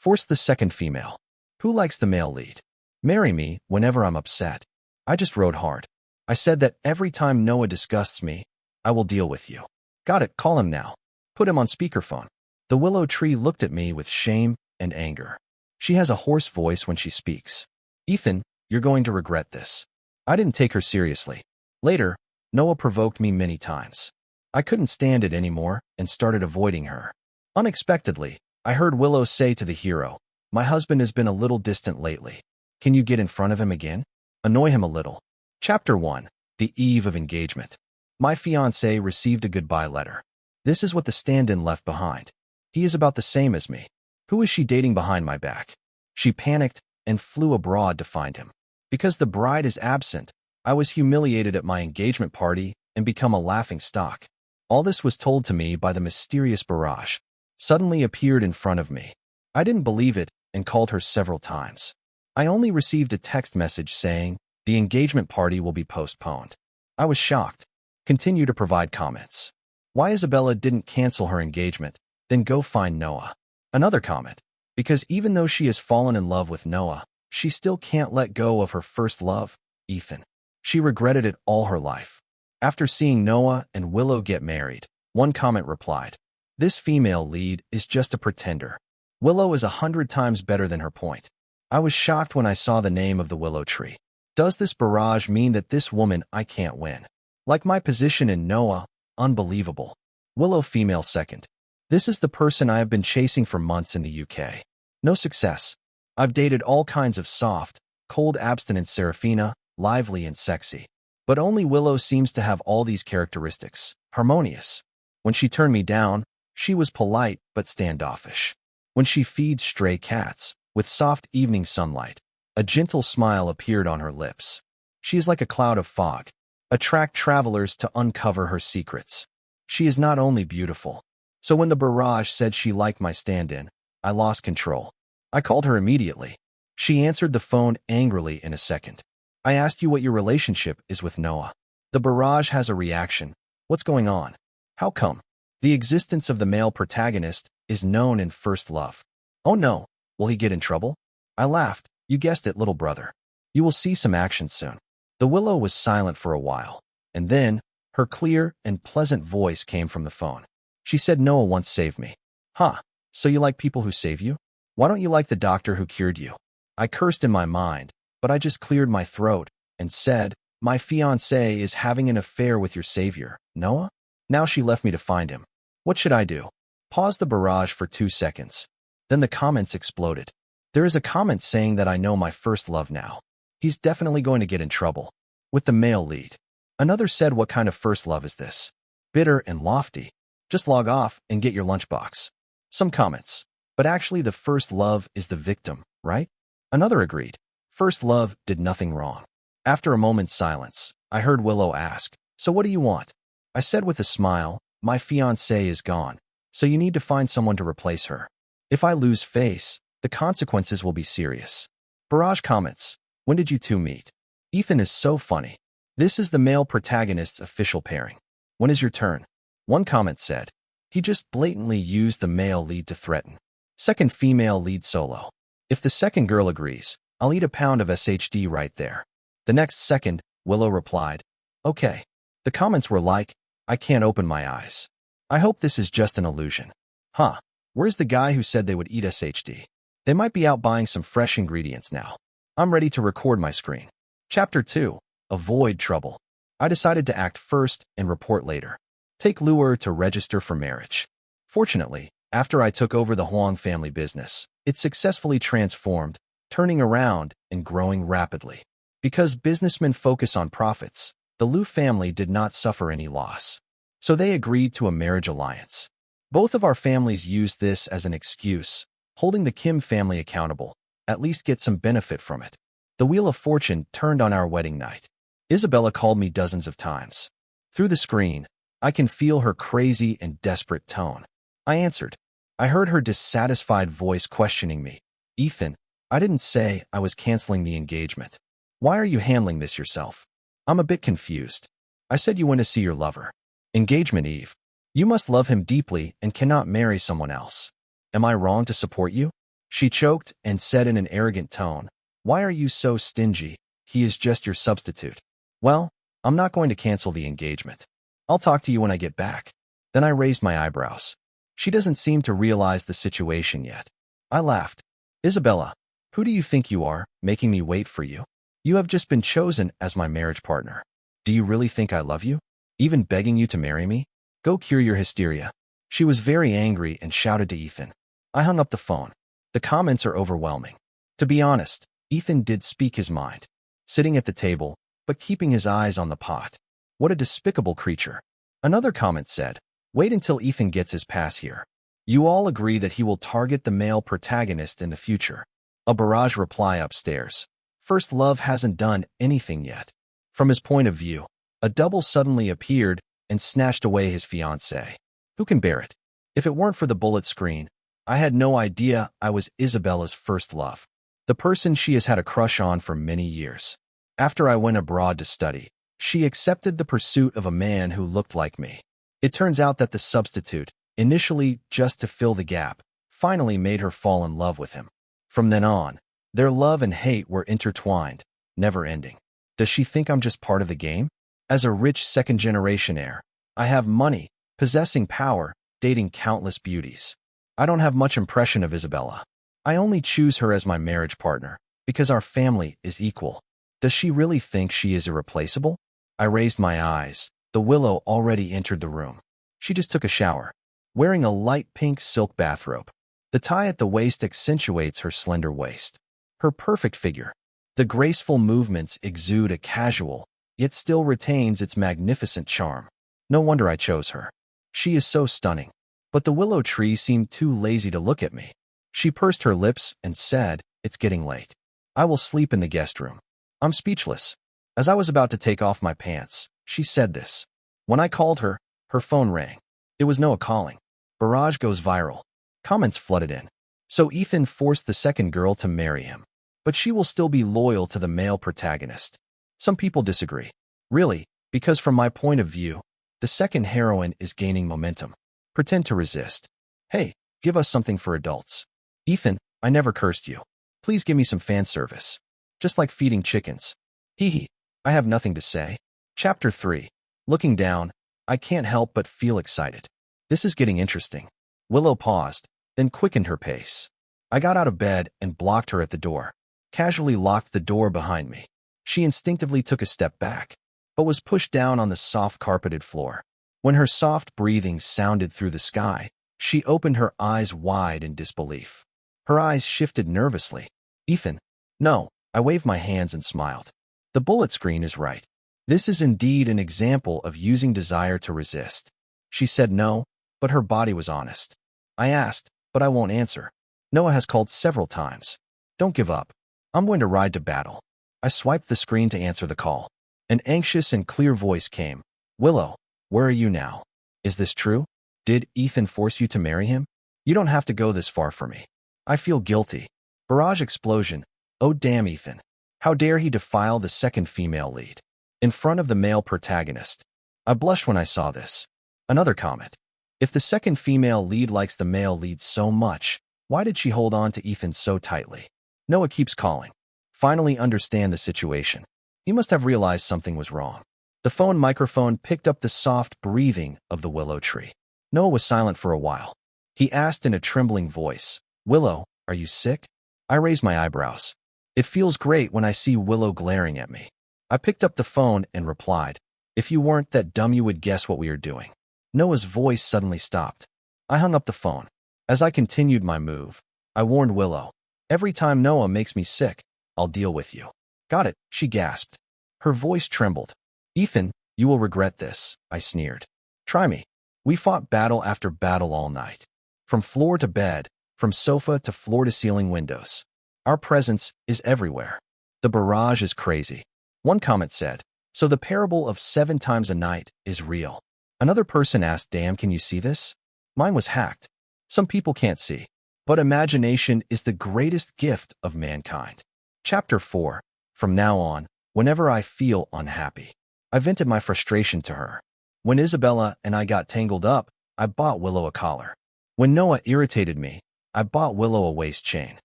Force the second female. Who likes the male lead? Marry me whenever I'm upset. I just rode hard. I said that every time Noah disgusts me, I will deal with you. Got it, call him now. Put him on speakerphone. The willow tree looked at me with shame and anger. She has a hoarse voice when she speaks. Ethan, you're going to regret this. I didn't take her seriously. Later, Noah provoked me many times. I couldn't stand it anymore and started avoiding her. Unexpectedly, I heard Willow say to the hero, my husband has been a little distant lately. Can you get in front of him again? Annoy him a little. Chapter 1. The eve of engagement. My fiancé received a goodbye letter. This is what the stand-in left behind. He is about the same as me. Who is she dating behind my back? She panicked and flew abroad to find him. Because the bride is absent, I was humiliated at my engagement party and become a laughing stock. All this was told to me by the mysterious Barrage. Suddenly appeared in front of me. I didn't believe it and called her several times. I only received a text message saying, the engagement party will be postponed. I was shocked. Continue to provide comments. Why Isabella didn't cancel her engagement, then go find Noah. Another comment. Because even though she has fallen in love with Noah, she still can't let go of her first love, Ethan. She regretted it all her life. After seeing Noah and Willow get married, one comment replied, this female lead is just a pretender. Willow is 100 times better than her point. I was shocked when I saw the name of the willow tree. Does this barrage mean that this woman I can't win? Like my position in Noah, unbelievable. Willow female second. This is the person I have been chasing for months in the UK. No success. I've dated all kinds of soft, cold abstinent Seraphina, lively and sexy. But only Willow seems to have all these characteristics. Harmonious. When she turned me down, she was polite but standoffish. When she feeds stray cats, with soft evening sunlight, a gentle smile appeared on her lips. She is like a cloud of fog. Attract travelers to uncover her secrets. She is not only beautiful. So when the barrage said she liked my stand-in, I lost control. I called her immediately. She answered the phone angrily in a second. I asked you what your relationship is with Noah. The barrage has a reaction. What's going on? How come? The existence of the male protagonist is known in First Love. Oh no, will he get in trouble? I laughed. You guessed it, little brother. You will see some action soon. The willow was silent for a while, and then her clear and pleasant voice came from the phone. She said Noah once saved me. Huh, so you like people who save you? Why don't you like the doctor who cured you? I cursed in my mind, but I just cleared my throat and said, my fiancé is having an affair with your savior, Noah? Now she left me to find him. What should I do? Pause the barrage for 2 seconds. Then the comments exploded. There is a comment saying that I know my first love now. He's definitely going to get in trouble. With the male lead. Another said, what kind of first love is this? Bitter and lofty. Just log off and get your lunchbox. Some comments. But actually the first love is the victim, right? Another agreed. First love did nothing wrong. After a moment's silence, I heard Willow ask, so what do you want? I said with a smile, my fiancée is gone, so you need to find someone to replace her. If I lose face, the consequences will be serious. Barrage comments, when did you two meet? Ethan is so funny. This is the male protagonist's official pairing. When is your turn? One comment said, he just blatantly used the male lead to threaten. Second female lead solo. If the second girl agrees, I'll eat a pound of SHD right there. The next second, Willow replied, okay. The comments were like, I can't open my eyes. I hope this is just an illusion. Huh, where's the guy who said they would eat SHD? They might be out buying some fresh ingredients now. I'm ready to record my screen. Chapter 2. Avoid trouble. I decided to act first and report later. Take lure to register for marriage. Fortunately, after I took over the Huang family business, it successfully transformed, turning around and growing rapidly. Because businessmen focus on profits, the Liu family did not suffer any loss. So they agreed to a marriage alliance. Both of our families used this as an excuse, holding the Kim family accountable, at least get some benefit from it. The wheel of fortune turned on our wedding night. Isabella called me dozens of times. Through the screen, I can feel her crazy and desperate tone. I answered. I heard her dissatisfied voice questioning me. Ethan, I didn't say I was canceling the engagement. Why are you handling this yourself? I'm a bit confused. I said you went to see your lover. Engagement eve. You must love him deeply and cannot marry someone else. Am I wrong to support you? She choked and said in an arrogant tone, "Why are you so stingy? He is just your substitute." "Well, I'm not going to cancel the engagement. I'll talk to you when I get back." Then I raised my eyebrows. She doesn't seem to realize the situation yet. I laughed. "Isabella, who do you think you are, making me wait for you? You have just been chosen as my marriage partner. Do you really think I love you? Even begging you to marry me? Go cure your hysteria." She was very angry and shouted to Ethan. I hung up the phone. The comments are overwhelming. To be honest, Ethan did speak his mind. Sitting at the table, but keeping his eyes on the pot. What a despicable creature. Another comment said, "Wait until Ethan gets his pass here. You all agree that he will target the male protagonist in the future." A barrage reply upstairs. First Love hasn't done anything yet. From his point of view, a double suddenly appeared and snatched away his fiancée. Who can bear it? If it weren't for the bullet screen, I had no idea I was Isabella's first love. The person she has had a crush on for many years. After I went abroad to study, she accepted the pursuit of a man who looked like me. It turns out that the substitute, initially just to fill the gap, finally made her fall in love with him. From then on, their love and hate were intertwined, never ending. Does she think I'm just part of the game? As a rich second-generation heir, I have money, possessing power, dating countless beauties. I don't have much impression of Isabella. I only choose her as my marriage partner because our family is equal. Does she really think she is irreplaceable? I raised my eyes. The Willow already entered the room. She just took a shower, wearing a light pink silk bathrobe. The tie at the waist accentuates her slender waist. Her perfect figure. The graceful movements exude a casual, yet still retains its magnificent charm. No wonder I chose her. She is so stunning. But the willow tree seemed too lazy to look at me. She pursed her lips and said, "It's getting late. I will sleep in the guest room." I'm speechless. As I was about to take off my pants, she said this. When I called her, her phone rang. It was Noah calling. Barrage goes viral. Comments flooded in. So Ethan forced the second girl to marry him. But she will still be loyal to the male protagonist. Some people disagree. Really, because from my point of view, the second heroine is gaining momentum. Pretend to resist. Hey, give us something for adults. Ethan, I never cursed you. Please give me some fan service. Just like feeding chickens. Hee hee. I have nothing to say. Chapter 3. Looking down, I can't help but feel excited. This is getting interesting. Willow paused, then quickened her pace. I got out of bed and blocked her at the door. Casually locked the door behind me. She instinctively took a step back, but was pushed down on the soft carpeted floor. When her soft breathing sounded through the sky, she opened her eyes wide in disbelief. Her eyes shifted nervously. Ethan. No, I waved my hands and smiled. The bullet screen is right. This is indeed an example of using desire to resist. She said no, but her body was honest. I asked, but I won't answer. Noah has called several times. Don't give up. I'm going to ride to battle. I swiped the screen to answer the call. An anxious and clear voice came. Willow, where are you now? Is this true? Did Ethan force you to marry him? You don't have to go this far for me. I feel guilty. Barrage explosion. Oh damn Ethan. How dare he defile the second female lead? In front of the male protagonist. I blushed when I saw this. Another comment. If the second female lead likes the male lead so much, why did she hold on to Ethan so tightly? Noah keeps calling. Finally understand the situation. He must have realized something was wrong. The phone microphone picked up the soft breathing of the willow tree. Noah was silent for a while. He asked in a trembling voice, Willow, are you sick? I raised my eyebrows. It feels great when I see Willow glaring at me. I picked up the phone and replied, if you weren't that dumb you would guess what we are doing. Noah's voice suddenly stopped. I hung up the phone. As I continued my move, I warned Willow, every time Noah makes me sick, I'll deal with you. Got it, she gasped. Her voice trembled. Ethan, you will regret this, I sneered. Try me. We fought battle after battle all night. From floor to bed, from sofa to floor-to-ceiling windows. Our presence is everywhere. The barrage is crazy. One comment said, so the parable of 7 times a night is real. Another person asked, damn, can you see this? Mine was hacked. Some people can't see. But imagination is the greatest gift of mankind. Chapter 4. From now on, whenever I feel unhappy, I vented my frustration to her. When Isabella and I got tangled up, I bought Willow a collar. When Noah irritated me, I bought Willow a waist chain.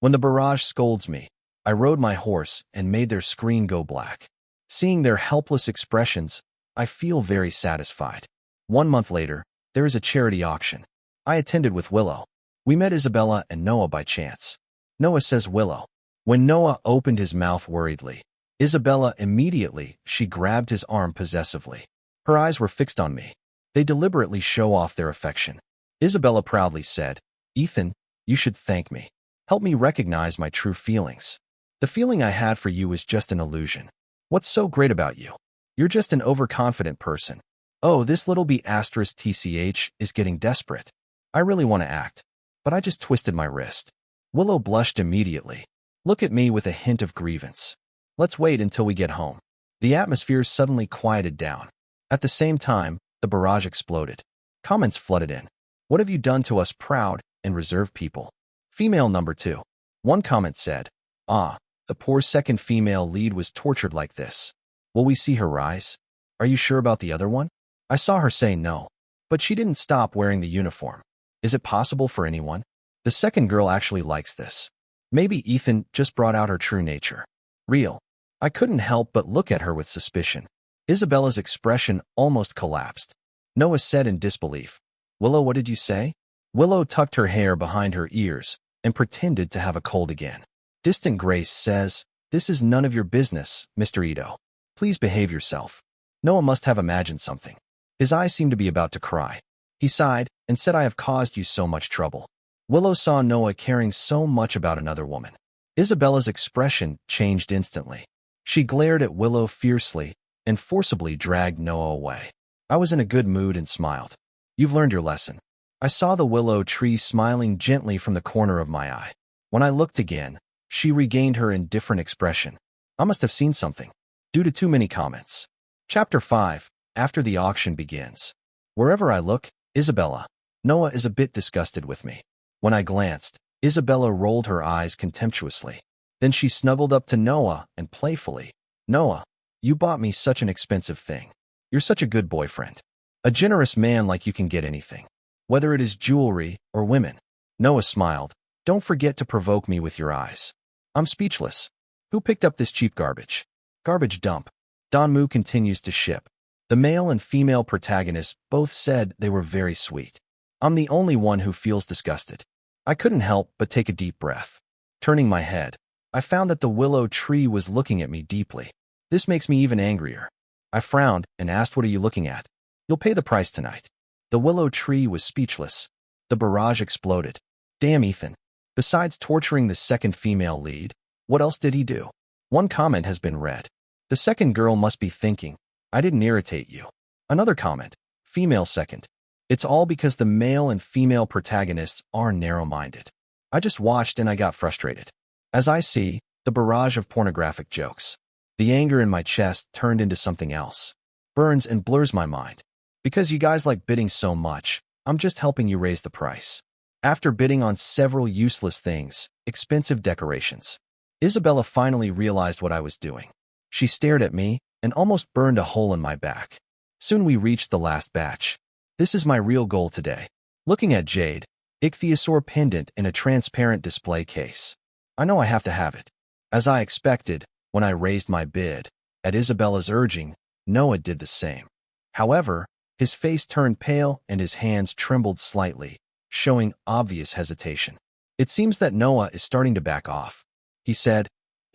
When the barrage scolds me, I rode my horse and made their screen go black. Seeing their helpless expressions, I feel very satisfied. 1 month later, there is a charity auction. I attended with Willow. We met Isabella and Noah by chance. Noah says Willow. When Noah opened his mouth worriedly, Isabella immediately, she grabbed his arm possessively. Her eyes were fixed on me. They deliberately show off their affection. Isabella proudly said, Ethan, you should thank me. Help me recognize my true feelings. The feeling I had for you was just an illusion. What's so great about you? You're just an overconfident person. Oh, this little b asterisk tch is getting desperate. I really want to act, but I just twisted my wrist. Willow blushed immediately. Look at me with a hint of grievance. Let's wait until we get home. The atmosphere suddenly quieted down. At the same time, the barrage exploded. Comments flooded in. What have you done to us proud and reserved people? Female number 2. One comment said, Ah, the poor second female lead was tortured like this. Will we see her rise? Are you sure about the other one? I saw her say no. But she didn't stop wearing the uniform. Is it possible for anyone? The second girl actually likes this. Maybe Ethan just brought out her true nature. Real. I couldn't help but look at her with suspicion. Isabella's expression almost collapsed. Noah said in disbelief, Willow, what did you say? Willow tucked her hair behind her ears and pretended to have a cold again. Distant Grace says, This is none of your business, Mr. Ito. Please behave yourself. Noah must have imagined something. His eyes seemed to be about to cry. He sighed and said, I have caused you so much trouble. Willow saw Noah caring so much about another woman. Isabella's expression changed instantly. She glared at Willow fiercely and forcibly dragged Noah away. I was in a good mood and smiled. You've learned your lesson. I saw the willow tree smiling gently from the corner of my eye. When I looked again, she regained her indifferent expression. I must have seen something, due to too many comments. Chapter 5. After the auction begins. Wherever I look, Isabella. Noah is a bit disgusted with me. When I glanced, Isabella rolled her eyes contemptuously. Then she snuggled up to Noah and playfully, Noah, you bought me such an expensive thing. You're such a good boyfriend. A generous man like you can get anything. Whether it is jewelry or women. Noah smiled. Don't forget to provoke me with your eyes. I'm speechless. Who picked up this cheap garbage? Garbage dump. Donmu continues to ship. The male and female protagonists both said they were very sweet. I'm the only one who feels disgusted. I couldn't help but take a deep breath. Turning my head, I found that the willow tree was looking at me deeply. This makes me even angrier. I frowned and asked, what are you looking at? You'll pay the price tonight. The willow tree was speechless. The barrage exploded. Damn, Ethan. Besides torturing the second female lead, what else did he do? One comment has been read. The second girl must be thinking, I didn't irritate you. Another comment, female second. It's all because the male and female protagonists are narrow-minded. I just watched and I got frustrated. As I see, the barrage of pornographic jokes. The anger in my chest turned into something else. Burns and blurs my mind. Because you guys like bidding so much, I'm just helping you raise the price. After bidding on several useless things, expensive decorations, Isabella finally realized what I was doing. She stared at me and almost burned a hole in my back. Soon we reached the last batch. This is my real goal today. Looking at Jade, ichthyosaur pendant in a transparent display case. I know I have to have it. As I expected, when I raised my bid, at Isabella's urging, Noah did the same. However, his face turned pale and his hands trembled slightly, showing obvious hesitation. It seems that Noah is starting to back off. He said,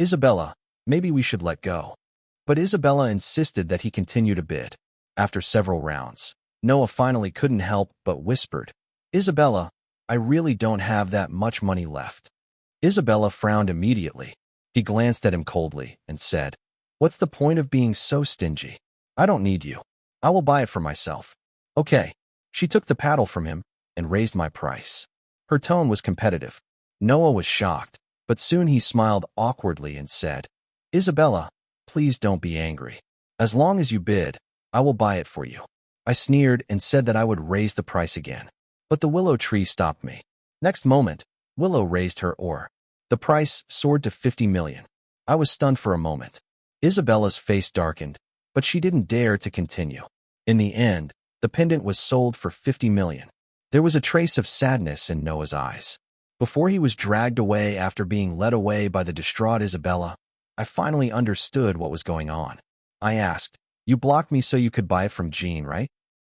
Isabella, maybe we should let go. But Isabella insisted that he continue to bid. After several rounds, Noah finally couldn't help but whispered, Isabella, I really don't have that much money left. Isabella frowned immediately. He glanced at him coldly and said, What's the point of being so stingy? I don't need you. I will buy it for myself. Okay. She took the paddle from him and raised my price. Her tone was competitive. Noah was shocked, but soon he smiled awkwardly and said, Isabella, please don't be angry. As long as you bid, I will buy it for you. I sneered and said that I would raise the price again. But the willow tree stopped me. Next moment, Willow raised her oar. The price soared to 50 million. I was stunned for a moment. Isabella's face darkened, but she didn't dare to continue. In the end, the pendant was sold for 50 million. There was a trace of sadness in Noah's eyes. Before he was dragged away after being led away by the distraught Isabella, I finally understood what was going on. I asked, "You blocked me so you could buy it from Jean, right?"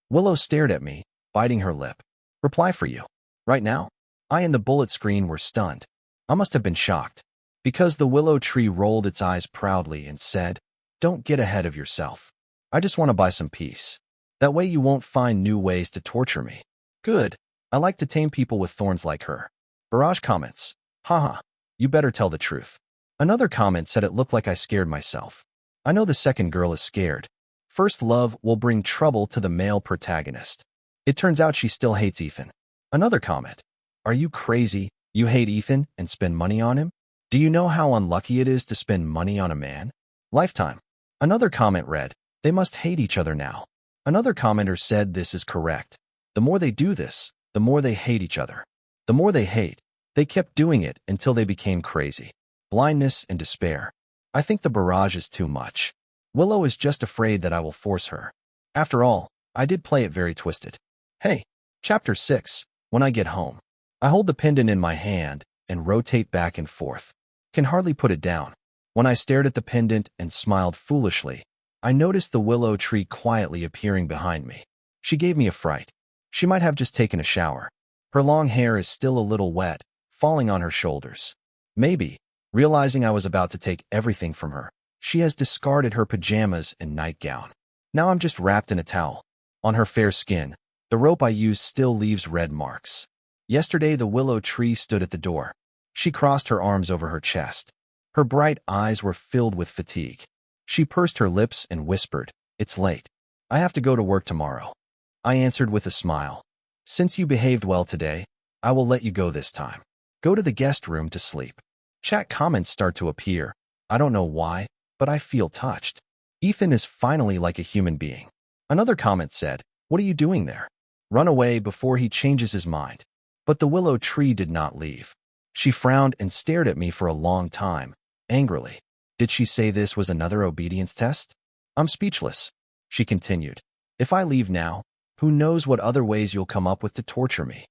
Willow stared at me, biting her lip. "Reply for you. Right now?" I and the bullet screen were stunned. I must have been shocked, because the willow tree rolled its eyes proudly and said, "Don't get ahead of yourself. I just want to buy some peace. That way you won't find new ways to torture me." Good. I like to tame people with thorns like her. Barrage comments, "Haha, you better tell the truth." Another comment said it looked like I scared myself. I know the second girl is scared. First love will bring trouble to the male protagonist. It turns out she still hates Ethan. Another comment, "Are you crazy? You hate Ethan and spend money on him? Do you know how unlucky it is to spend money on a man? Lifetime." Another comment read, "They must hate each other now." Another commenter said this is correct. The more they do this, the more they hate each other. The more they hate, they kept doing it until they became crazy. Blindness and despair. I think the barrage is too much. Willow is just afraid that I will force her. After all, I did play it very twisted. Hey, Chapter 6, when I get home. I hold the pendant in my hand and rotate back and forth. Can hardly put it down. When I stared at the pendant and smiled foolishly, I noticed the willow tree quietly appearing behind me. She gave me a fright. She might have just taken a shower. Her long hair is still a little wet, falling on her shoulders. Maybe, realizing I was about to take everything from her, she has discarded her pajamas and nightgown. Now I'm just wrapped in a towel. On her fair skin, the rope I used still leaves red marks. Yesterday, the willow tree stood at the door. She crossed her arms over her chest. Her bright eyes were filled with fatigue. She pursed her lips and whispered, "It's late. I have to go to work tomorrow." I answered with a smile. "Since you behaved well today, I will let you go this time. Go to the guest room to sleep." Chat comments start to appear. I don't know why, but I feel touched. Ethan is finally like a human being. Another comment said, "What are you doing there? Run away before he changes his mind." But the willow tree did not leave. She frowned and stared at me for a long time, angrily. Did she say this was another obedience test? I'm speechless. She continued, "If I leave now, who knows what other ways you'll come up with to torture me."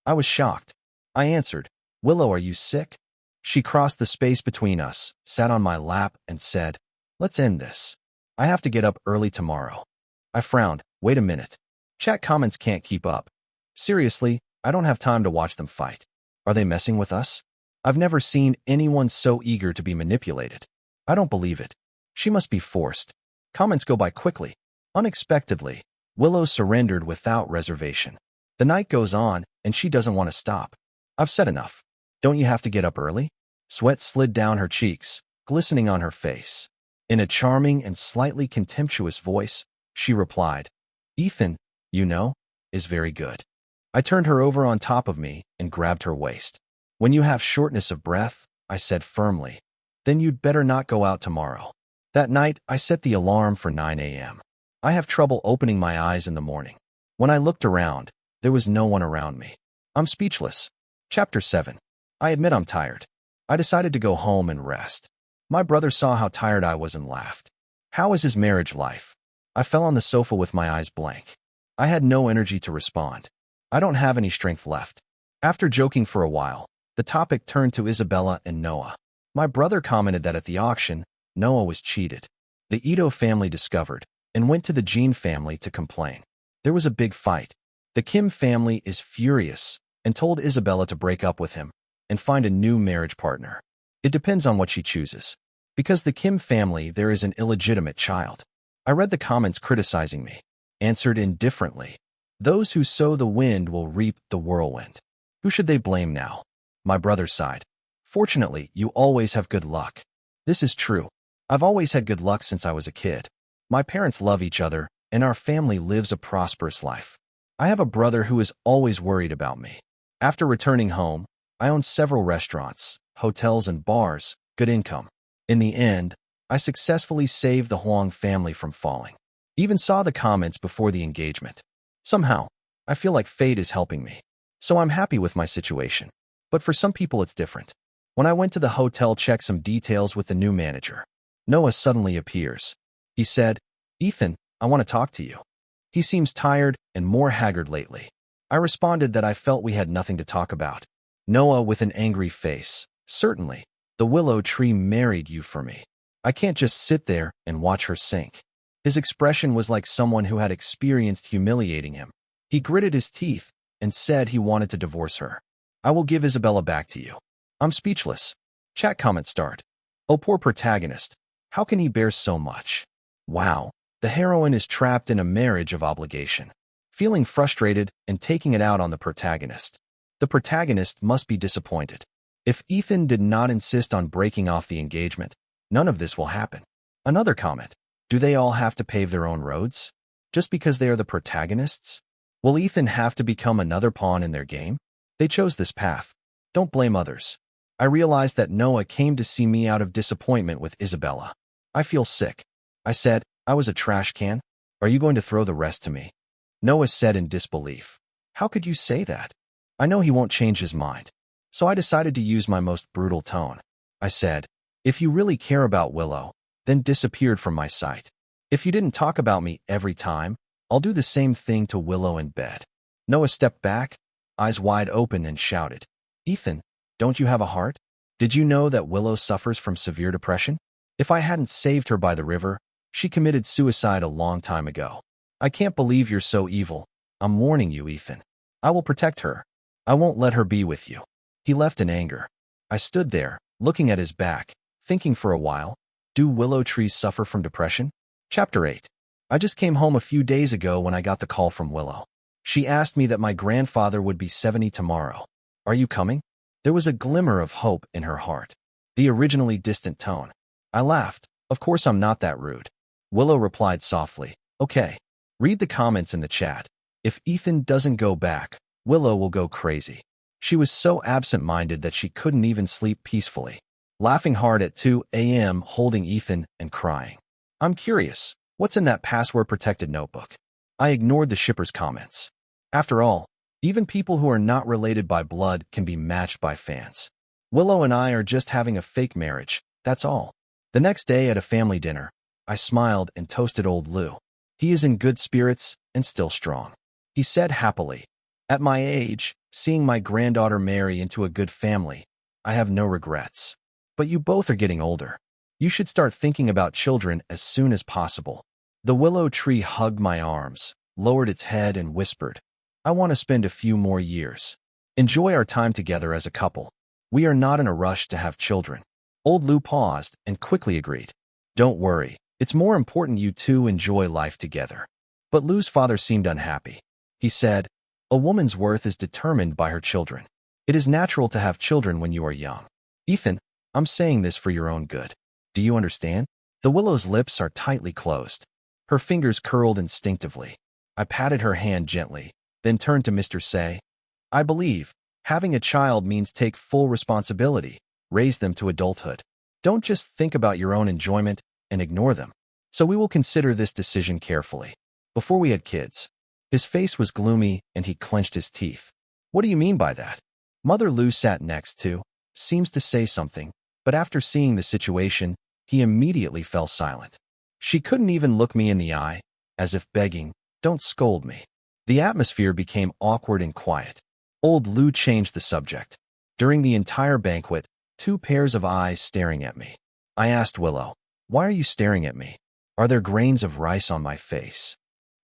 I was shocked. I answered, "Willow, are you sick?" She crossed the space between us, sat on my lap, and said, "Let's end this. I have to get up early tomorrow." I frowned. Wait a minute. Chat comments can't keep up. Seriously, I don't have time to watch them fight. Are they messing with us? I've never seen anyone so eager to be manipulated. I don't believe it. She must be forced. Comments go by quickly. Unexpectedly, Willow surrendered without reservation. The night goes on, and she doesn't want to stop. I've said enough. Don't you have to get up early? Sweat slid down her cheeks, glistening on her face. In a charming and slightly contemptuous voice, she replied, "Ethan, you know, is very good." I turned her over on top of me and grabbed her waist. "When you have shortness of breath," I said firmly, "then you'd better not go out tomorrow." That night, I set the alarm for 9 a.m. I have trouble opening my eyes in the morning. When I looked around, there was no one around me. I'm speechless. Chapter 7. I admit I'm tired. I decided to go home and rest. My brother saw how tired I was and laughed. "How is his marriage life?" I fell on the sofa with my eyes blank. I had no energy to respond. I don't have any strength left. After joking for a while, the topic turned to Isabella and Noah. My brother commented that at the auction, Noah was cheated. The Ito family discovered and went to the Jean family to complain. There was a big fight. The Kim family is furious and told Isabella to break up with him and find a new marriage partner. It depends on what she chooses. Because the Kim family, there is an illegitimate child. I read the comments criticizing me, answered indifferently. Those who sow the wind will reap the whirlwind. Who should they blame now? My brother sighed. Fortunately, you always have good luck. This is true. I've always had good luck since I was a kid. My parents love each other, and our family lives a prosperous life. I have a brother who is always worried about me. After returning home, I own several restaurants, hotels, and bars, good income. In the end, I successfully saved the Huang family from falling. Even saw the comments before the engagement. Somehow, I feel like fate is helping me. So I'm happy with my situation. But for some people it's different. When I went to the hotel, check some details with the new manager. Noah suddenly appears. He said, "Ethan, I want to talk to you." He seems tired and more haggard lately. I responded that I felt we had nothing to talk about. Noah with an angry face. Certainly. The willow tree married you for me. I can't just sit there and watch her sink. His expression was like someone who had experienced humiliating him. He gritted his teeth and said he wanted to divorce her. I will give Isabella back to you. I'm speechless. Chat comment start. Oh, poor protagonist. How can he bear so much? Wow. The heroine is trapped in a marriage of obligation, feeling frustrated and taking it out on the protagonist. The protagonist must be disappointed. If Ethan did not insist on breaking off the engagement, none of this will happen. Another comment. Do they all have to pave their own roads? Just because they are the protagonists? Will Ethan have to become another pawn in their game? They chose this path. Don't blame others. I realized that Noah came to see me out of disappointment with Isabella. I feel sick. I said, I was a trash can. Are you going to throw the rest to me? Noah said in disbelief. How could you say that? I know he won't change his mind. So I decided to use my most brutal tone. I said, if you really care about Willow, then disappeared from my sight. If you didn't talk about me every time, I'll do the same thing to Willow in bed. Noah stepped back, eyes wide open, and shouted, Ethan, don't you have a heart? Did you know that Willow suffers from severe depression? If I hadn't saved her by the river, she committed suicide a long time ago. I can't believe you're so evil. I'm warning you, Ethan. I will protect her. I won't let her be with you. He left in anger. I stood there, looking at his back, thinking for a while, do willow trees suffer from depression? Chapter 8. I just came home a few days ago when I got the call from Willow. She asked me that my grandfather would be 70 tomorrow. Are you coming? There was a glimmer of hope in her heart. The originally distant tone. I laughed. Of course I'm not that rude. Willow replied softly, okay. Read the comments in the chat. If Ethan doesn't go back, Willow will go crazy. She was so absent-minded that she couldn't even sleep peacefully, laughing hard at 2 a.m., holding Ethan and crying. I'm curious, what's in that password-protected notebook? I ignored the shipper's comments. After all, even people who are not related by blood can be matched by fans. Willow and I are just having a fake marriage, that's all. The next day at a family dinner, I smiled and toasted old Lou. He is in good spirits and still strong. He said happily, at my age, seeing my granddaughter marry into a good family, I have no regrets. But you both are getting older. You should start thinking about children as soon as possible. The willow tree hugged my arms, lowered its head and whispered, I want to spend a few more years. Enjoy our time together as a couple. We are not in a rush to have children. Old Lou paused and quickly agreed. Don't worry, it's more important you two enjoy life together. But Lou's father seemed unhappy. He said, a woman's worth is determined by her children. It is natural to have children when you are young. Ethan, I'm saying this for your own good. Do you understand? The willow's lips are tightly closed. Her fingers curled instinctively. I patted her hand gently, then turned to Mr. Say. I believe having a child means take full responsibility, raise them to adulthood. Don't just think about your own enjoyment and ignore them. So we will consider this decision carefully. Before we had kids, his face was gloomy and he clenched his teeth. What do you mean by that? Mother Lou sat next to, seems to say something, but after seeing the situation, he immediately fell silent. She couldn't even look me in the eye, as if begging, don't scold me. The atmosphere became awkward and quiet. Old Lou changed the subject. During the entire banquet, 2 pairs of eyes staring at me. I asked Willow, why are you staring at me? Are there grains of rice on my face?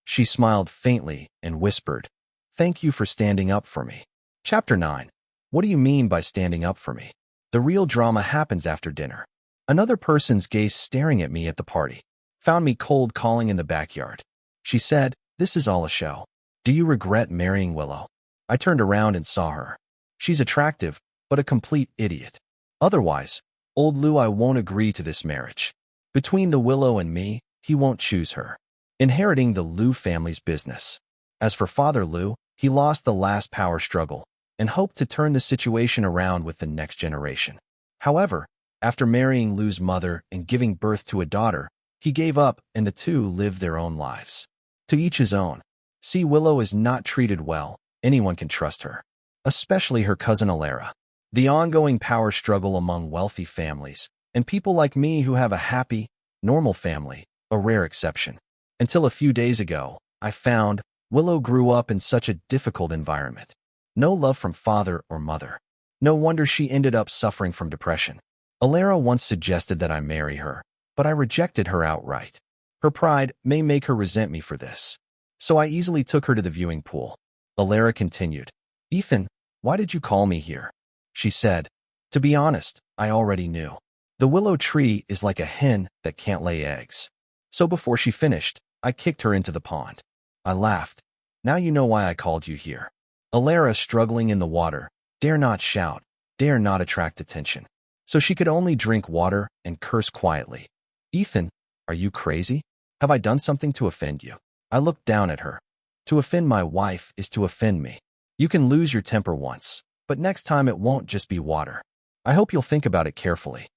She smiled faintly and whispered, thank you for standing up for me. Chapter 9. What do you mean by standing up for me? The real drama happens after dinner. Another person's gaze staring at me at the party found me cold calling in the backyard. She said, this is all a show. Do you regret marrying Willow? I turned around and saw her. She's attractive, but a complete idiot. Otherwise, old Lou, I won't agree to this marriage. Between the Willow and me, he won't choose her. Inheriting the Lou family's business. As for Father Lou, he lost the last power struggle and hoped to turn the situation around with the next generation. However, after marrying Lou's mother and giving birth to a daughter, he gave up and the two lived their own lives. To each his own. See, Willow is not treated well. Anyone can trust her. Especially her cousin Alara. The ongoing power struggle among wealthy families, and people like me who have a happy, normal family, a rare exception. Until a few days ago, I found Willow grew up in such a difficult environment. No love from father or mother. No wonder she ended up suffering from depression. Alara once suggested that I marry her, but I rejected her outright. Her pride may make her resent me for this. So I easily took her to the viewing pool. Alara continued. Ethan, why did you call me here? She said. To be honest, I already knew. The willow tree is like a hen that can't lay eggs. So before she finished, I kicked her into the pond. I laughed. Now you know why I called you here. Alara, struggling in the water, dare not shout, dare not attract attention. So she could only drink water and curse quietly. Ethan, are you crazy? Have I done something to offend you? I looked down at her. To offend my wife is to offend me. You can lose your temper once, but next time it won't just be water. I hope you'll think about it carefully.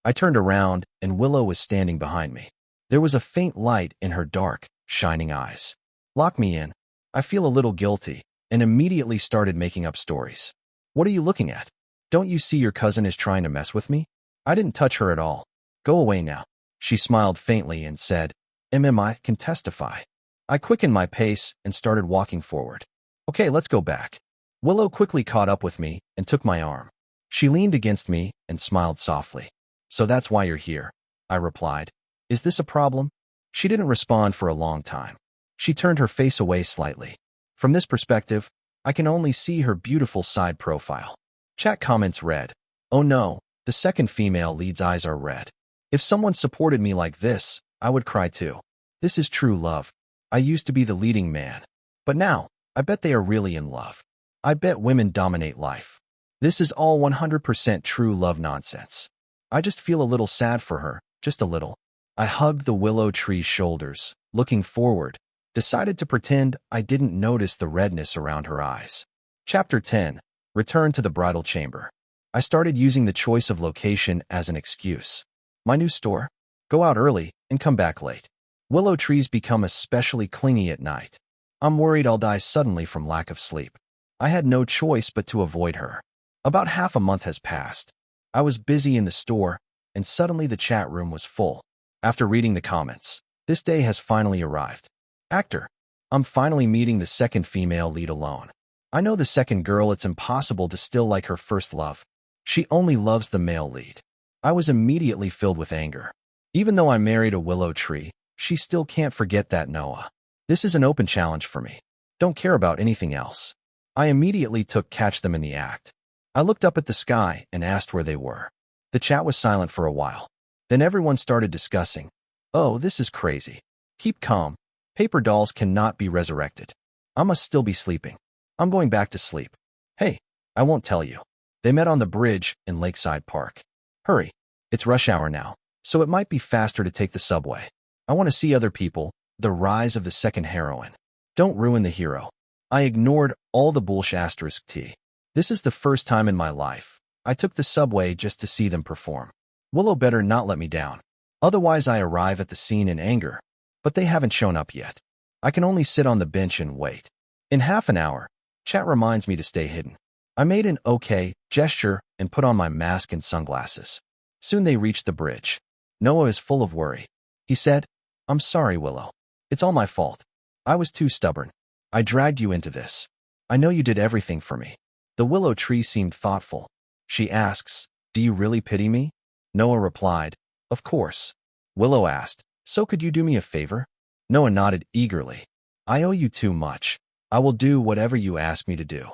I turned around, and Willow was standing behind me. There was a faint light in her dark, shining eyes. Lock me in. I feel a little guilty, and immediately started making up stories. What are you looking at? Don't you see your cousin is trying to mess with me? I didn't touch her at all. Go away now. She smiled faintly and said, MMI can testify. I quickened my pace and started walking forward. Okay, let's go back. Willow quickly caught up with me and took my arm. She leaned against me and smiled softly. So that's why you're here, I replied. Is this a problem? She didn't respond for a long time. She turned her face away slightly. From this perspective, I can only see her beautiful side profile. Chat comments read, oh no, the second female lead's eyes are red. If someone supported me like this, I would cry too. This is true love. I used to be the leading man. But now, I bet they are really in love. I bet women dominate life. This is all 100% true love nonsense. I just feel a little sad for her, just a little. I hugged the willow tree's shoulders, looking forward, decided to pretend I didn't notice the redness around her eyes. Chapter 10. Return to the bridal chamber. I started using the choice of location as an excuse. My new store? Go out early and come back late. Willow trees become especially clingy at night. I'm worried I'll die suddenly from lack of sleep. I had no choice but to avoid her. About half a month has passed. I was busy in the store, and suddenly the chat room was full. After reading the comments, this day has finally arrived. Actor. I'm finally meeting the second female lead alone. I know the second girl, it's impossible to still like her first love. She only loves the male lead. I was immediately filled with anger. Even though I married a willow tree, she still can't forget that Noah. This is an open challenge for me. Don't care about anything else. I immediately took catch them in the act. I looked up at the sky and asked where they were. The chat was silent for a while. Then everyone started discussing. Oh, this is crazy. Keep calm. Paper dolls cannot be resurrected. I must still be sleeping. I'm going back to sleep. Hey, I won't tell you. They met on the bridge in Lakeside Park. Hurry. It's rush hour now, so it might be faster to take the subway. I want to see other people, the rise of the second heroine. Don't ruin the hero. I ignored all the bullshit *T. This is the first time in my life I took the subway just to see them perform. Willow better not let me down. Otherwise I arrive at the scene in anger. But they haven't shown up yet. I can only sit on the bench and wait. In half an hour, chat reminds me to stay hidden. I made an okay gesture and put on my mask and sunglasses. Soon they reached the bridge. Noah is full of worry. He said, I'm sorry, Willow. It's all my fault. I was too stubborn. I dragged you into this. I know you did everything for me. The willow tree seemed thoughtful. She asks, do you really pity me? Noah replied, of course. Willow asked, so could you do me a favor? Noah nodded eagerly. I owe you too much. I will do whatever you ask me to do.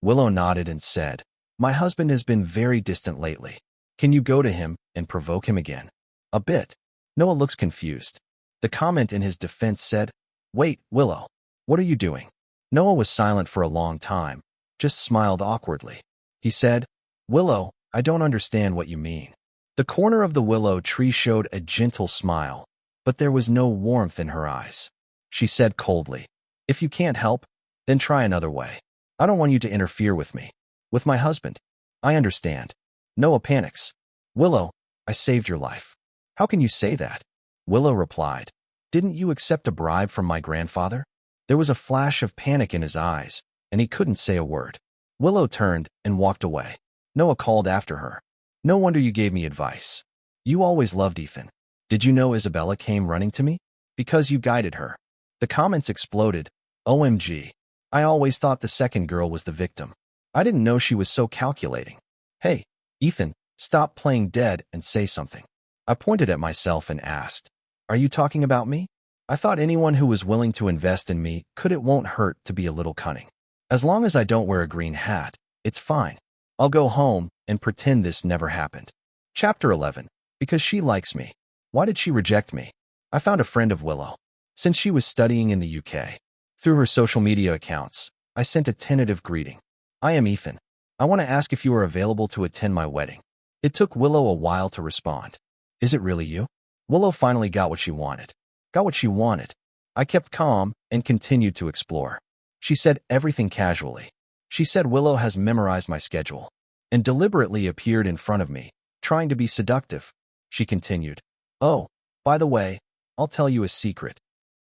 Willow nodded and said, my husband has been very distant lately. Can you go to him and provoke him again? A bit. Noah looks confused. The comment in his defense said, wait, Willow, what are you doing? Noah was silent for a long time, just smiled awkwardly. He said, Willow, I don't understand what you mean. The corner of the willow tree showed a gentle smile, but there was no warmth in her eyes. She said coldly, if you can't help, then try another way. I don't want you to interfere with me. With my husband. I understand. Noah panics. Willow, I saved your life. How can you say that? Willow replied, didn't you accept a bribe from my grandfather? There was a flash of panic in his eyes, and he couldn't say a word. Willow turned and walked away. Noah called after her. No wonder you gave me advice. You always loved Ethan. Did you know Isabella came running to me? Because you guided her. The comments exploded. OMG. I always thought the second girl was the victim. I didn't know she was so calculating. Hey, Ethan, stop playing dead and say something. I pointed at myself and asked, are you talking about me? I thought anyone who was willing to invest in me it won't hurt to be a little cunning. As long as I don't wear a green hat, it's fine. I'll go home and pretend this never happened. Chapter 11. Because she likes me. Why did she reject me? I found a friend of Willow. Since she was studying in the UK. Through her social media accounts, I sent a tentative greeting. I am Ethan. I want to ask if you are available to attend my wedding. It took Willow a while to respond. Is it really you? Willow finally got what she wanted. Got what she wanted. I kept calm and continued to explore. She said everything casually. She said Willow has memorized my schedule and deliberately appeared in front of me, trying to be seductive. She continued, oh, by the way, I'll tell you a secret.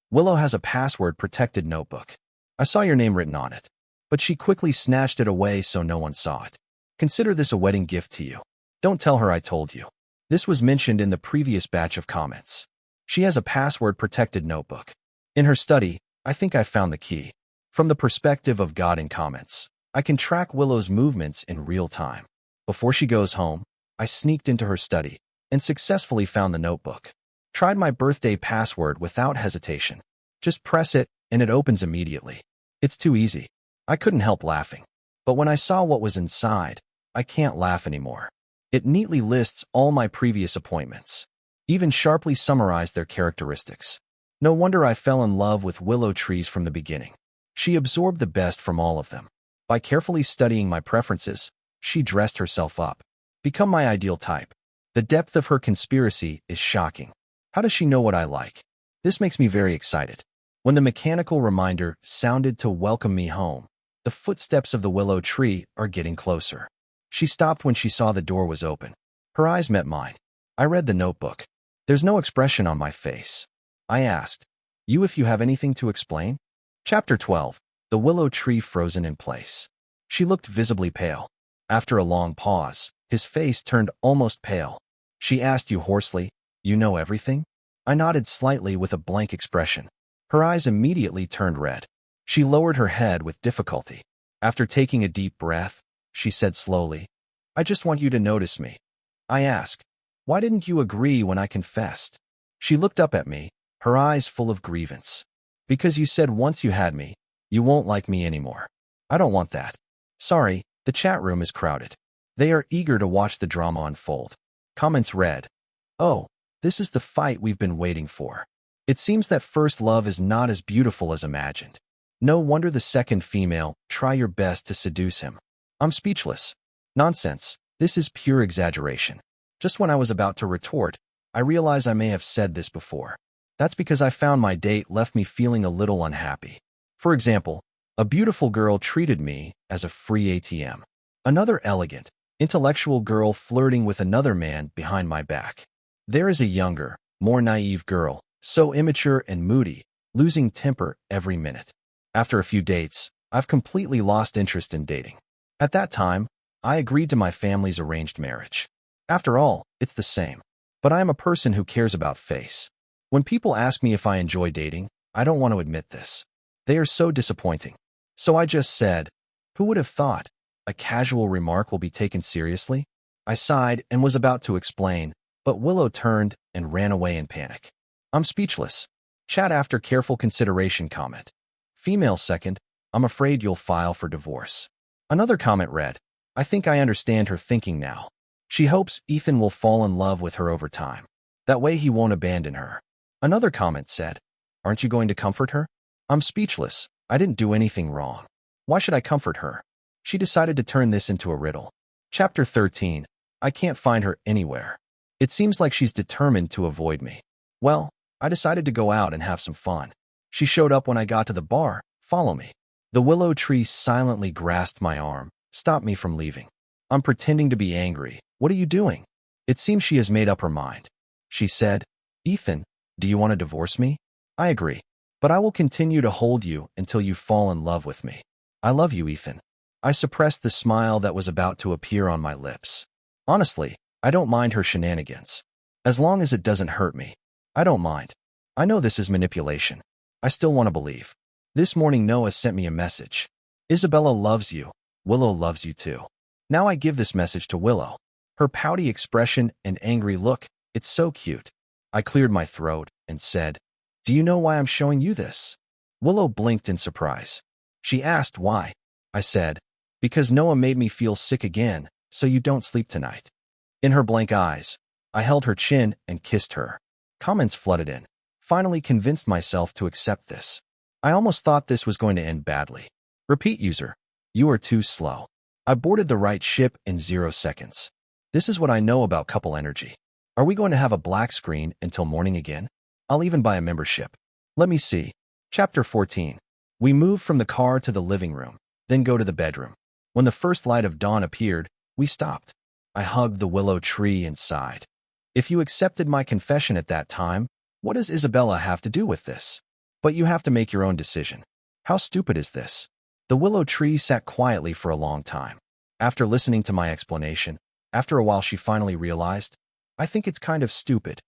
Willow has a password-protected notebook. I saw your name written on it, but she quickly snatched it away so no one saw it. Consider this a wedding gift to you. Don't tell her I told you. This was mentioned in the previous batch of comments. She has a password-protected notebook. In her study, I think I found the key. From the perspective of God in comments, I can track Willow's movements in real time. Before she goes home, I sneaked into her study and successfully found the notebook. Tried my birthday password without hesitation. Just press it and it opens immediately. It's too easy. I couldn't help laughing. But when I saw what was inside, I can't laugh anymore. It neatly lists all my previous appointments, even sharply summarized their characteristics. No wonder I fell in love with Willow Trees from the beginning. She absorbed the best from all of them. By carefully studying my preferences, she dressed herself up. Become my ideal type. The depth of her conspiracy is shocking. How does she know what I like? This makes me very excited. When the mechanical reminder sounded to welcome me home, the footsteps of the willow tree are getting closer. She stopped when she saw the door was open. Her eyes met mine. I read the notebook. There's no expression on my face. I asked, you if you have anything to explain? Chapter 12. The willow tree frozen in place. She looked visibly pale. After a long pause, his face turned almost pale. She asked you hoarsely, you know everything? I nodded slightly with a blank expression. Her eyes immediately turned red. She lowered her head with difficulty. After taking a deep breath, she said slowly, I just want you to notice me. I asked, why didn't you agree when I confessed? She looked up at me, her eyes full of grievance. Because you said once you had me, you won't like me anymore. I don't want that. Sorry, the chat room is crowded. They are eager to watch the drama unfold. Comments read, oh, this is the fight we've been waiting for. It seems that first love is not as beautiful as imagined. No wonder the second female, try your best to seduce him. I'm speechless. Nonsense. This is pure exaggeration. Just when I was about to retort, I realize I may have said this before. That's because I found my date left me feeling a little unhappy. For example, a beautiful girl treated me as a free ATM. Another elegant, intellectual girl flirting with another man behind my back. There is a younger, more naive girl, so immature and moody, losing temper every minute. After a few dates, I've completely lost interest in dating. At that time, I agreed to my family's arranged marriage. After all, it's the same. But I am a person who cares about face. When people ask me if I enjoy dating, I don't want to admit this. They are so disappointing. So I just said, who would have thought? A casual remark will be taken seriously? I sighed and was about to explain, but Willow turned and ran away in panic. I'm speechless. Chat after careful consideration comment. Female second, I'm afraid you'll file for divorce. Another comment read, I think I understand her thinking now. She hopes Ethan will fall in love with her over time. That way he won't abandon her. Another comment said, aren't you going to comfort her? I'm speechless. I didn't do anything wrong. Why should I comfort her? She decided to turn this into a riddle. Chapter 13. I can't find her anywhere. It seems like she's determined to avoid me. Well, I decided to go out and have some fun. She showed up when I got to the bar. Follow me. The willow tree silently grasped my arm, stopped me from leaving. I'm pretending to be angry. What are you doing? It seems she has made up her mind. She said, Ethan, do you want to divorce me? I agree. But I will continue to hold you until you fall in love with me. I love you, Ethan. I suppressed the smile that was about to appear on my lips. Honestly, I don't mind her shenanigans. As long as it doesn't hurt me, I don't mind. I know this is manipulation. I still want to believe. This morning Noah sent me a message. Isabella loves you. Willow loves you too. Now I give this message to Willow. Her pouty expression and angry look, it's so cute. I cleared my throat and said, "Do you know why I'm showing you this?" Willow blinked in surprise. She asked why. I said, "Because Noah made me feel sick again, so you don't sleep tonight." In her blank eyes, I held her chin and kissed her. Comments flooded in. Finally convinced myself to accept this. I almost thought this was going to end badly. Repeat user. You are too slow. I boarded the right ship in 0 seconds. This is what I know about couple energy. Are we going to have a black screen until morning again? I'll even buy a membership. Let me see. Chapter 14. We move from the car to the living room, then go to the bedroom. When the first light of dawn appeared, we stopped. I hugged the willow tree and sighed. If you accepted my confession at that time, what does Isabella have to do with this? But you have to make your own decision. How stupid is this? The willow tree sat quietly for a long time. After listening to my explanation, after a while she finally realized, I think it's kind of stupid.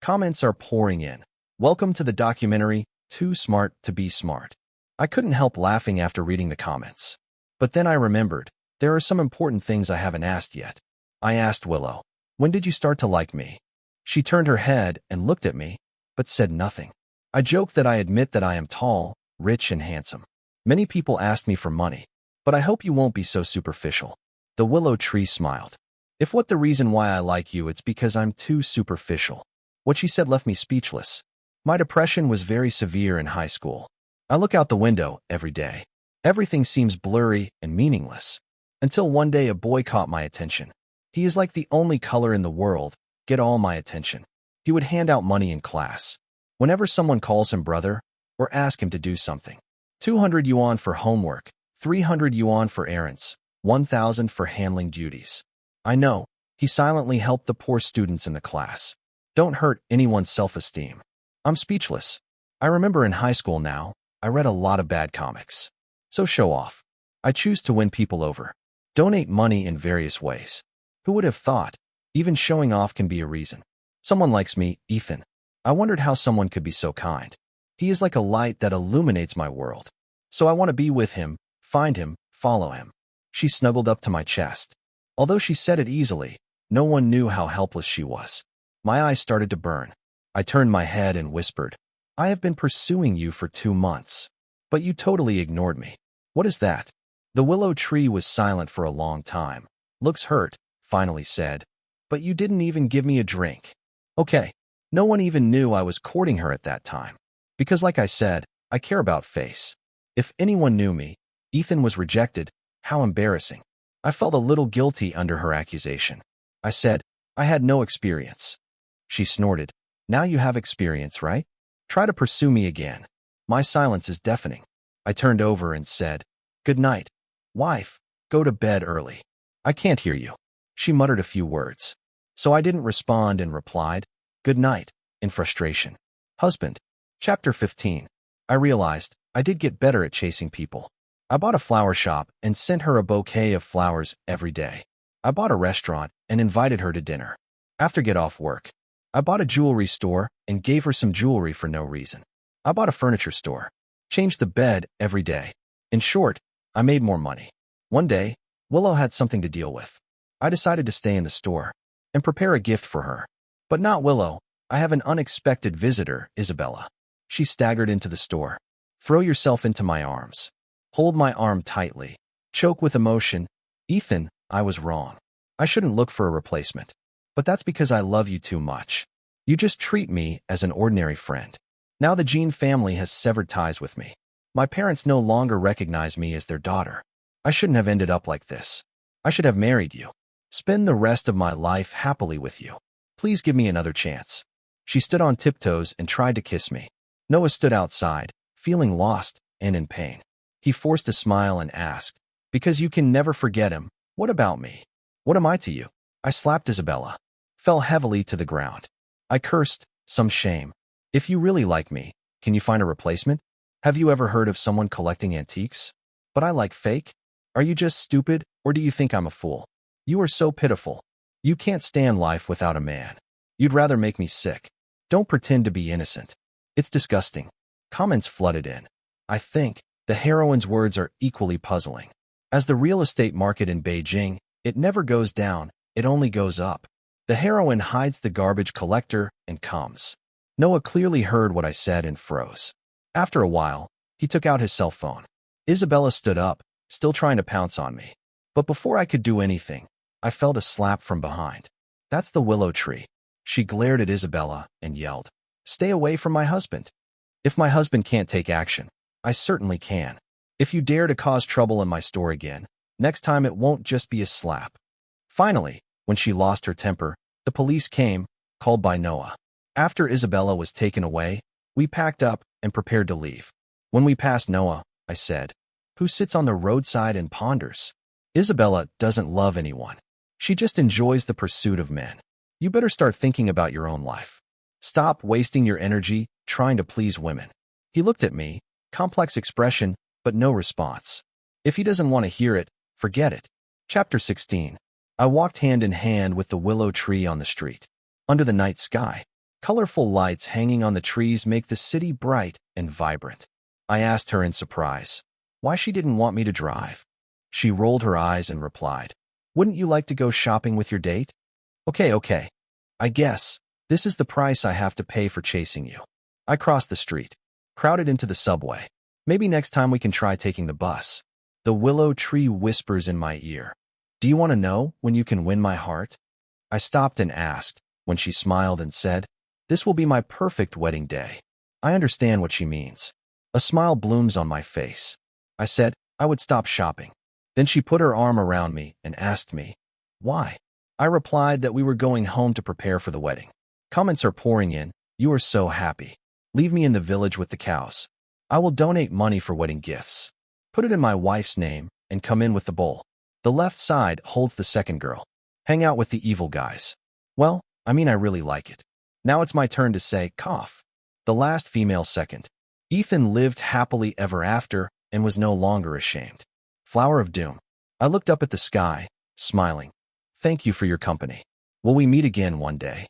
Comments are pouring in. Welcome to the documentary, Too Smart to Be Smart. I couldn't help laughing after reading the comments. But then I remembered, there are some important things I haven't asked yet. I asked Willow, when did you start to like me? She turned her head and looked at me, but said nothing. I joked that I admit that I am tall, rich, and handsome. Many people asked me for money, but I hope you won't be so superficial. The willow tree smiled. If what the reason why I like you, it's because I'm too superficial. What she said left me speechless. My depression was very severe in high school. I look out the window every day. Everything seems blurry and meaningless. Until one day a boy caught my attention. He is like the only color in the world, get all my attention. He would hand out money in class. Whenever someone calls him brother, or ask him to do something. 200 yuan for homework, 300 yuan for errands, 1,000 for handling duties. I know, he silently helped the poor students in the class. Don't hurt anyone's self-esteem. I'm speechless. I remember in high school now, I read a lot of bad comics. So show off. I choose to win people over. Donate money in various ways. Who would have thought? Even showing off can be a reason. Someone likes me, Ethan. I wondered how someone could be so kind. He is like a light that illuminates my world. So I want to be with him, find him, follow him. She snuggled up to my chest. Although she said it easily, no one knew how helpless she was. My eyes started to burn. I turned my head and whispered, I have been pursuing you for 2 months. But you totally ignored me. What is that? The willow tree was silent for a long time. Looks hurt, finally said. But you didn't even give me a drink. Okay. No one even knew I was courting her at that time. Because like I said, I care about face. If anyone knew me, Ethan was rejected. How embarrassing. I felt a little guilty under her accusation. I said, I had no experience. She snorted. Now you have experience, right? Try to pursue me again. My silence is deafening. I turned over and said, Good night. Wife, go to bed early. I can't hear you. She muttered a few words. So I didn't respond and replied, Good night, in frustration. Husband. Chapter 15. I realized I did get better at chasing people. I bought a flower shop and sent her a bouquet of flowers every day. I bought a restaurant and invited her to dinner. After get off work, I bought a jewelry store and gave her some jewelry for no reason. I bought a furniture store. Changed the bed every day. In short, I made more money. One day, Willow had something to deal with. I decided to stay in the store and prepare a gift for her. But not Willow. I have an unexpected visitor, Isabella. She staggered into the store. Throw yourself into my arms. Hold my arm tightly. Choke with emotion. Ethan, I was wrong. I shouldn't look for a replacement. But that's because I love you too much. You just treat me as an ordinary friend. Now the Jean family has severed ties with me. My parents no longer recognize me as their daughter. I shouldn't have ended up like this. I should have married you. Spend the rest of my life happily with you. Please give me another chance. She stood on tiptoes and tried to kiss me. Noah stood outside, feeling lost and in pain. He forced a smile and asked, Because you can never forget him, what about me? What am I to you? I slapped Isabella. Fell heavily to the ground. I cursed, some shame. If you really like me, can you find a replacement? Have you ever heard of someone collecting antiques? But I like fake? Are you just stupid, or do you think I'm a fool? You are so pitiful. You can't stand life without a man. You'd rather make me sick. Don't pretend to be innocent. It's disgusting. Comments flooded in. I think the heroine's words are equally puzzling. As the real estate market in Beijing It never goes down, it only goes up. The heroine hides the garbage collector and comes. Noah clearly heard what I said and froze. After a while, he took out his cell phone. Isabella stood up, still trying to pounce on me. But before I could do anything, I felt a slap from behind. That's the willow tree. She glared at Isabella and yelled, "Stay away from my husband." If my husband can't take action, I certainly can. If you dare to cause trouble in my store again, next time it won't just be a slap. Finally, when she lost her temper, the police came, called by Noah. After Isabella was taken away, we packed up and prepared to leave. When we passed Noah, I said, "Who sits on the roadside and ponders?" Isabella doesn't love anyone. She just enjoys the pursuit of men. You better start thinking about your own life. Stop wasting your energy trying to please women. He looked at me, complex expression, but no response. If he doesn't want to hear it, forget it. Chapter 16. I walked hand in hand with the willow tree on the street. Under the night sky, colorful lights hanging on the trees make the city bright and vibrant. I asked her in surprise why she didn't want me to drive. She rolled her eyes and replied, "Wouldn't you like to go shopping with your date?" Okay. I guess this is the price I have to pay for chasing you. I crossed the street, crowded into the subway. Maybe next time we can try taking the bus. The willow tree whispers in my ear, "Do you want to know when you can win my heart?" I stopped and asked, when she smiled and said, "This will be my perfect wedding day." I understand what she means. A smile blooms on my face. I said I would stop shopping. Then she put her arm around me and asked me, "Why?" I replied that we were going home to prepare for the wedding. Comments are pouring in. "You are so happy. Leave me in the village with the cows. I will donate money for wedding gifts. Put it in my wife's name and come in with the bowl." The left side holds the second girl. "Hang out with the evil guys." Well, I really like it. Now it's my turn to say, cough. The last female second. Ethan lived happily ever after and was no longer ashamed. Flower of Doom. I looked up at the sky, smiling. Thank you for your company. Will we meet again one day?